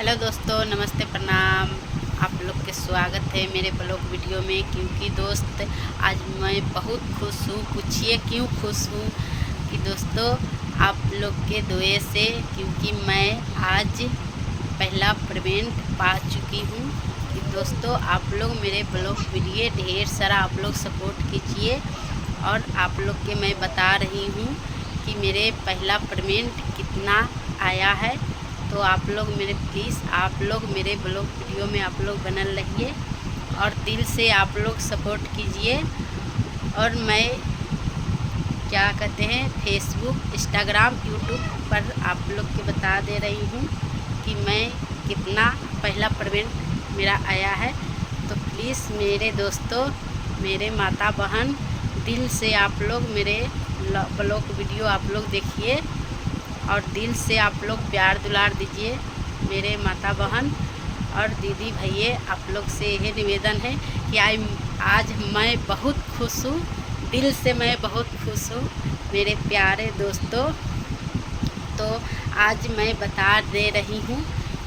Hello दोस्तों, नमस्ते, प्रणाम। आप लोग के स्वागत है मेरे ब्लॉग वीडियो में। क्योंकि दोस्त आज मैं बहुत खुश हूँ। पूछिए क्यों खुश हूँ कि दोस्तों आप लोग के दुआ से, क्योंकि मैं आज पहला पेमेंट पा चुकी हूँ। कि दोस्तों आप लोग मेरे ब्लॉग वीडियो ढेर सारा आप लोग सपोर्ट कीजिए। और आप लोग के मैं बता रही हूँ कि मेरे पहला पेमेंट कितना आया है। तो आप लोग मेरे प्लीज़ आप लोग मेरे ब्लॉग वीडियो में आप लोग बनल रहिए और दिल से आप लोग सपोर्ट कीजिए। और मैं क्या कहते हैं फेसबुक, इंस्टाग्राम, यूट्यूब पर आप लोग के बता दे रही हूँ कि मैं कितना पहला पेमेंट मेरा आया है। तो प्लीज़ मेरे दोस्तों, मेरे माता बहन, दिल से आप लोग मेरे ब्लॉग वीडियो आप लोग देखिए और दिल से आप लोग प्यार दुलार दीजिए। मेरे माता बहन और दीदी भैया, आप लोग से यही निवेदन है कि आज मैं बहुत खुश हूँ। दिल से मैं बहुत खुश हूँ मेरे प्यारे दोस्तों। तो आज मैं बता दे रही हूँ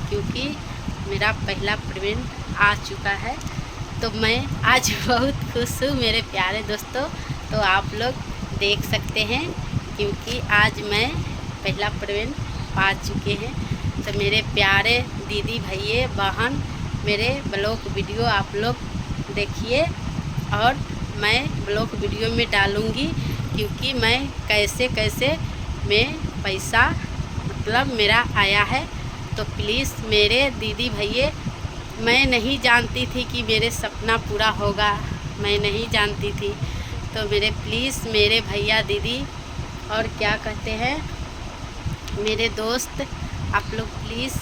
क्योंकि मेरा पहला पेमेंट आ चुका है। तो मैं आज बहुत खुश हूँ मेरे प्यारे दोस्तों। तो आप लोग देख सकते हैं क्योंकि आज मैं पहला पेमेंट पा चुके हैं। तो मेरे प्यारे दीदी भैया बहन, मेरे ब्लॉग वीडियो आप लोग देखिए और मैं ब्लॉग वीडियो में डालूँगी क्योंकि मैं कैसे कैसे मैं पैसा मतलब मेरा आया है। तो प्लीज़ मेरे दीदी भैया, मैं नहीं जानती थी कि मेरे सपना पूरा होगा, मैं नहीं जानती थी। तो मेरे प्लीज़ मेरे भैया दीदी और क्या कहते हैं मेरे दोस्त, आप लोग प्लीज़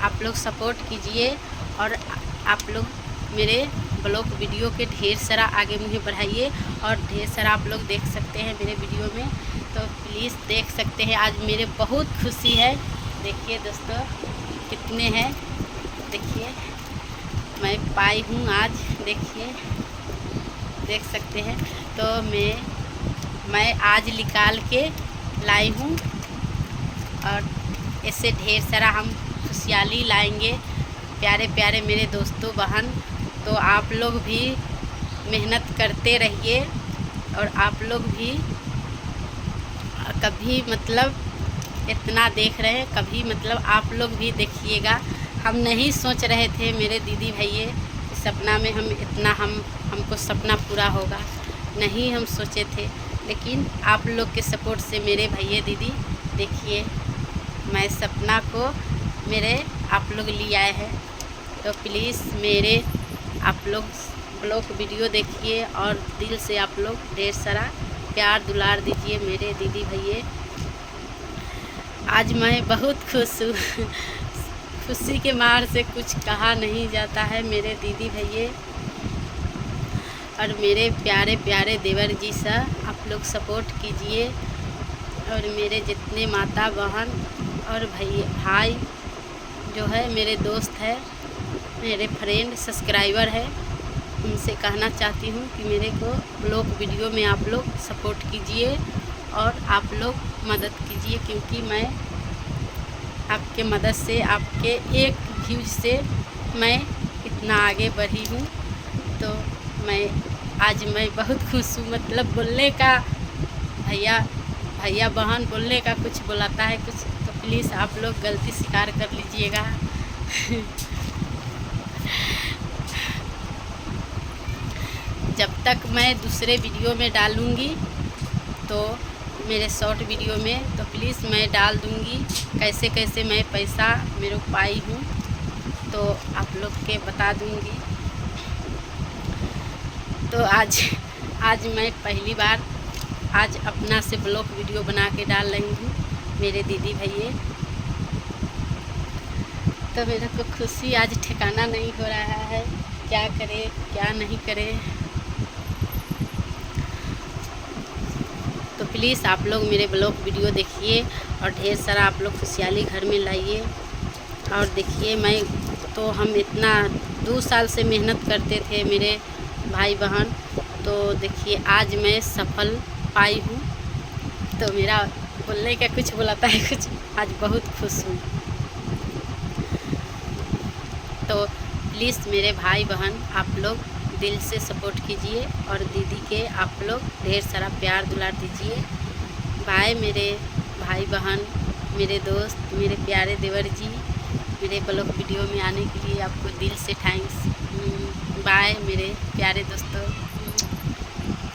आप लोग सपोर्ट कीजिए और आप लोग मेरे ब्लॉग वीडियो के ढेर सारा आगे मुझे बढ़ाइए। और ढेर सारा आप लोग देख सकते हैं मेरे वीडियो में। तो प्लीज़ देख सकते हैं आज मेरे बहुत खुशी है। देखिए दोस्तों कितने हैं, देखिए मैं पाई हूँ आज, देखिए देख सकते हैं। तो मैं आज निकाल के लाई हूँ और ऐसे ढेर सारा हम खुशहाली लाएंगे प्यारे प्यारे मेरे दोस्तों बहन। तो आप लोग भी मेहनत करते रहिए और आप लोग भी कभी मतलब इतना देख रहे हैं, कभी मतलब आप लोग भी देखिएगा। हम नहीं सोच रहे थे मेरे दीदी भैया सपना में हम इतना हमको सपना पूरा होगा, नहीं हम सोचे थे। लेकिन आप लोग के सपोर्ट से मेरे भैया दीदी देखिए मैं सपना को मेरे आप लोग ले आए हैं। तो प्लीज़ मेरे आप लोग ब्लॉग वीडियो देखिए और दिल से आप लोग ढेर सारा प्यार दुलार दीजिए मेरे दीदी भैया। आज मैं बहुत खुश हूँ खुशी के मार से कुछ कहा नहीं जाता है मेरे दीदी भैया और मेरे प्यारे प्यारे देवर जी सा आप लोग सपोर्ट कीजिए। और मेरे जितने माता बहन और भाई जो है मेरे दोस्त है, मेरे फ्रेंड सब्सक्राइबर है, उनसे कहना चाहती हूँ कि मेरे को ब्लॉग वीडियो में आप लोग सपोर्ट कीजिए और आप लोग मदद कीजिए। क्योंकि मैं आपके मदद से, आपके एक व्यूज से मैं इतना आगे बढ़ी हूँ। तो आज मैं बहुत खुश हूँ। मतलब बोलने का भैया बहन बोलने का कुछ बुलाता है कुछ, तो प्लीज़ आप लोग गलती स्वीकार कर लीजिएगा जब तक मैं दूसरे वीडियो में डालूँगी तो मेरे शॉर्ट वीडियो में तो प्लीज़ मैं डाल दूँगी कैसे कैसे मैं पैसा मेरे पाई हूँ, तो आप लोग के बता दूँगी। तो आज मैं पहली बार आज अपना से ब्लॉग वीडियो बना के डाल रही हूँ मेरे दीदी भैया। तो मेरे को खुशी आज ठिकाना नहीं हो रहा है, क्या करे क्या नहीं करे। तो प्लीज़ आप लोग मेरे ब्लॉग वीडियो देखिए और ढेर सारा आप लोग खुशहाली घर में लाइए। और देखिए मैं तो हम इतना 2 साल से मेहनत करते थे मेरे भाई बहन, तो देखिए आज मैं सफल पाई हूँ। तो मेरा बोलने का कुछ बुलाता है कुछ, आज बहुत खुश हूँ। तो प्लीज़ मेरे भाई बहन आप लोग दिल से सपोर्ट कीजिए और दीदी के आप लोग ढेर सारा प्यार दुलार दीजिए। बाय मेरे भाई बहन, मेरे दोस्त, मेरे प्यारे देवर जी, मेरे ब्लॉग वीडियो में आने के लिए आपको दिल से थैंक्स। बाय मेरे प्यारे दोस्तों।